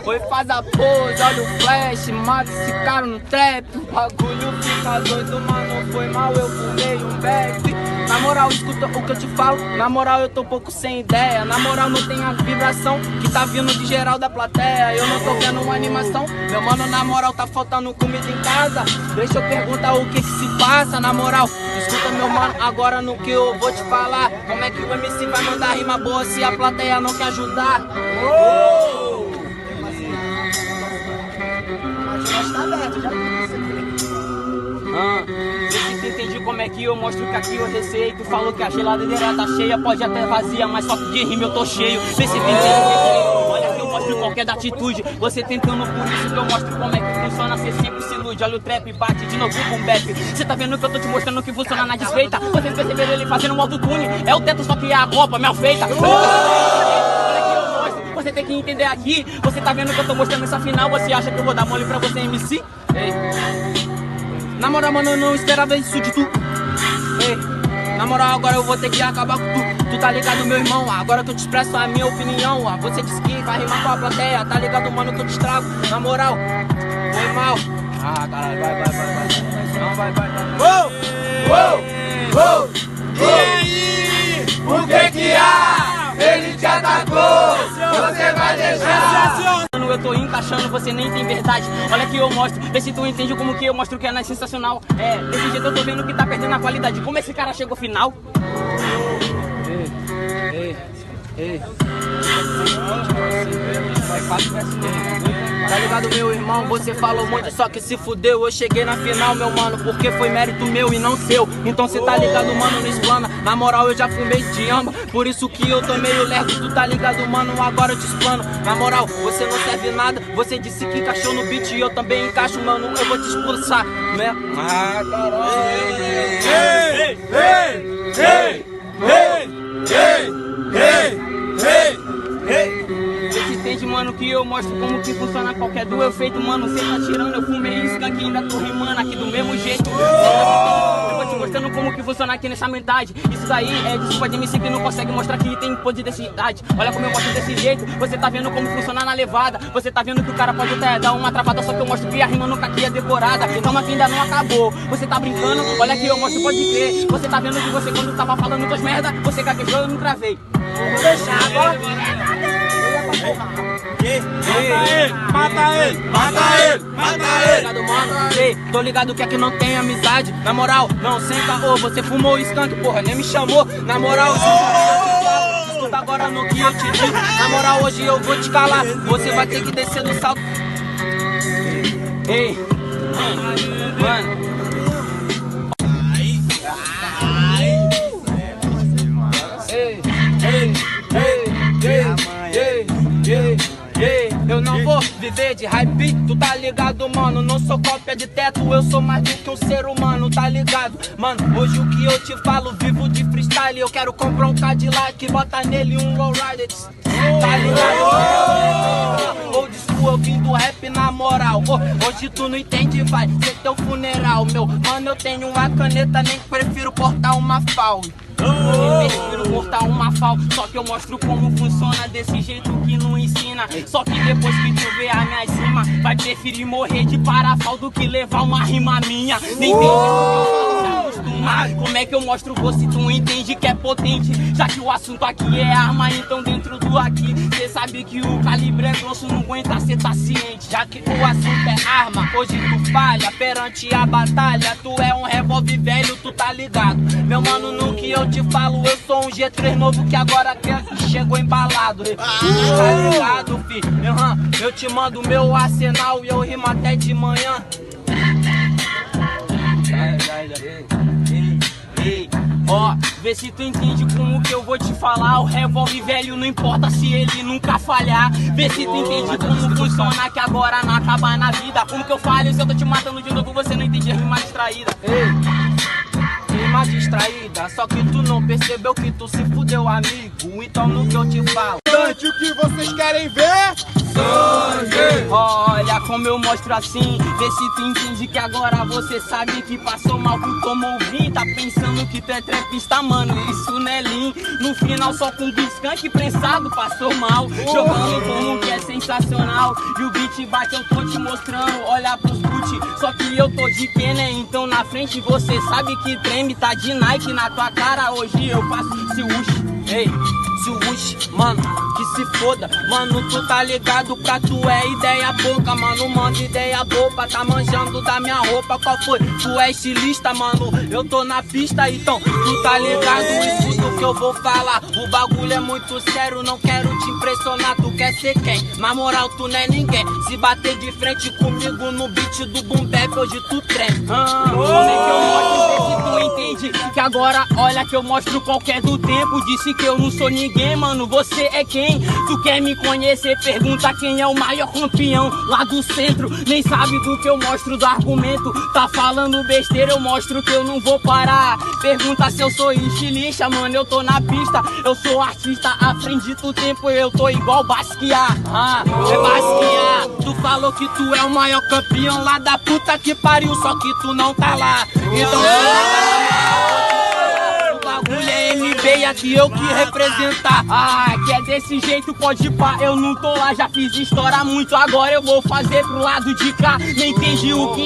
Oi, faz a pose, olha o flash, mata esse cara no trap. O bagulho fica doido, mano, foi mal, eu fumei um back. Na moral, escuta o que eu te falo, na moral eu tô um pouco sem ideia. Na moral não tem a vibração que tá vindo de geral da plateia. Eu não tô vendo uma animação, meu mano, na moral tá faltando comida em casa. Deixa eu perguntar o que se passa, na moral. Escuta meu mano, agora no que eu vou te falar. Como é que o MC vai mandar rima boa se a plateia não quer ajudar? Vê se tu entende como é que eu mostro que aqui eu receito. Falou que a geladeira tá cheia, pode até vazia, mas só que de rima eu tô cheio. Vê se tu entende, olha que eu mostro qualquer da atitude. Você tentando, por isso que eu mostro como é que funciona, cê sempre se ilude. Olha o trap, bate de novo com o bap. Cê tá vendo que eu tô te mostrando que funciona na desfeita. Vocês perceberam ele fazendo um autotune? É o teto, só que é a copa, mal feita. Você tem que entender aqui. Você tá vendo que eu tô mostrando essa final. Você acha que eu vou dar mole pra você, MC? Ei. Na moral, mano, eu não esperava isso de tu. Ei. Na moral, agora eu vou ter que acabar com tu. Tu tá ligado, meu irmão? Agora que eu te expresso a minha opinião. Você disse que vai rimar com a plateia. Tá ligado, mano, que eu te estrago. Na moral, foi mal. Ah, caralho, vai. Não, vai. E aí? O que há? Ele te atacou, você vai deixar. Eu tô encaixando, você nem tem verdade. Olha que eu mostro, vê se tu entende como que eu mostro que é sensacional. É, desse jeito eu tô vendo que tá perdendo a qualidade. Como esse cara chegou final? Ei. Vai fácil, tá ligado, meu irmão? Você falou muito, só que se fudeu. Eu cheguei na final, meu mano, porque foi mérito meu e não seu. Então cê tá ligado, mano, não explana. Na moral, eu já fumei de amba, por isso que eu tô meio lerdo. Tu tá ligado, mano, agora eu te explano. Na moral, você não serve nada. Você disse que encaixou no beat e eu também encaixo, mano. Eu vou te expulsar, né? Ah, caralho. Você entende, mano, que eu mostro como que funciona qualquer do efeito, mano. Cê tá tirando, eu fumei skunk, ainda tô rimando aqui do mesmo jeito. Eu vou te mostrando como que funciona aqui nessa metade. Isso daí é desculpa de MC que não consegue mostrar que tem poder dessa idade. Olha como eu mostro desse jeito, você tá vendo como funciona na levada. Você tá vendo que o cara pode até dar uma travada, só que eu mostro que a rima nunca aqui é decorada. Calma que ainda não acabou, você tá brincando, olha que eu mostro, pode crer. Você tá vendo que você quando tava falando tuas merda, você gaguejou e eu não travei. Vou deixar agora. Mata ele! Ei, tô ligado que aqui não tem amizade. Na moral, não, sem caô. Você fumou skunk, porra, nem me chamou. Na moral, escuta agora no que eu te digo. Na moral, hoje eu vou te calar. Você vai ter que descer do salto. Ei, mano. Eu não vou viver de hype, tu tá ligado, mano? Não sou cópia de teto, eu sou mais do que um ser humano, tá ligado? Mano, hoje o que eu te falo, vivo de freestyle. Eu quero comprar um Cadillac, bota nele um lowrider. Tá ligado? Old school, eu vim do rap na moral. Hoje tu não entende, vai ser teu funeral, meu. Mano, eu tenho uma caneta, nem prefiro portar uma FAL. Eu prefiro portar uma FAL, só que eu mostro como funciona desse jeito que não ensina. Só que depois que tu vê a minha cima, vai preferir morrer de parafal do que levar uma rima minha. Nem tem isso que eu falo, se acostumar. Como é que eu mostro você, tu entende que é potente? Já que o assunto aqui é arma, então dentro do aqui cê sabe que o calibre é grosso, não aguenta, cê tá ciente. Já que o assunto é arma, hoje tu falha perante a batalha. Tu é um revólver velho, tu tá ligado? Meu mano, no que eu te falo, eu sou um G3 novo que agora chegou embalado. Tá ligado, fi? Eu te mando meu arsenal e eu rimo até de manhã. Ó, vê se tu entende como que eu vou te falar. O revólver velho não importa se ele nunca falhar. Vê se tu entende como funciona que agora não acaba na vida. Como que eu falho se eu tô te matando de novo, você não entende a rima distraída. Rima distraída, só que tu não percebeu que tu se fudeu, amigo. Então no que eu te falo, sangue. O que vocês querem ver? Sangue! Olha como eu mostro assim, vê se tu entende que agora você sabe que passou mal, que tomou vinho. Tá pensando que tu é trapista, mano, isso não é lean. No final só com biscante prensado passou mal, jogando como que é sensacional. E o beat bate, eu tô te mostrando, olha pros boot. Só que eu tô de Kenner, então na frente você sabe que treme. Tá de Nike na tua cara, hoje eu faço Swoosh. Ei, Swoosh, mano, que se foda. Mano, tu tá ligado pra tu é ideia pouca. Mano, manda ideia boba, tá manjando da minha roupa. Qual foi? Tu é estilista, mano, eu tô na pista. Então, tu tá ligado, escuta o que eu vou falar. O bagulho é muito sério, não quero te impressionar. Tu quer ser quem? Na moral, tu não é ninguém. Se bater de frente comigo no beat do boom bap, hoje tu treme. Como é que eu mostro, vê se tu entende? Que agora, olha que eu mostro qualquer do tempo. Disse que eu não sou ninguém, mano, você é quem? Tu quer me conhecer? Pergunta quem é o maior campeão lá do centro. Nem sabe do que eu mostro do argumento. Tá falando besteira, eu mostro que eu não vou parar. Pergunta se eu sou estilista, mano, eu tô na pista. Eu sou artista, à frente do tempo eu tô igual Basquiat. É Basquiat. Tu falou que tu é o maior campeão lá da puta que pariu, só que tu não tá lá. Então o bagulho é MB e aqui eu que representar. Que é desse jeito, pode pá, eu não tô lá. Já fiz história muito, agora eu vou fazer pro lado de cá. Nem entendi o que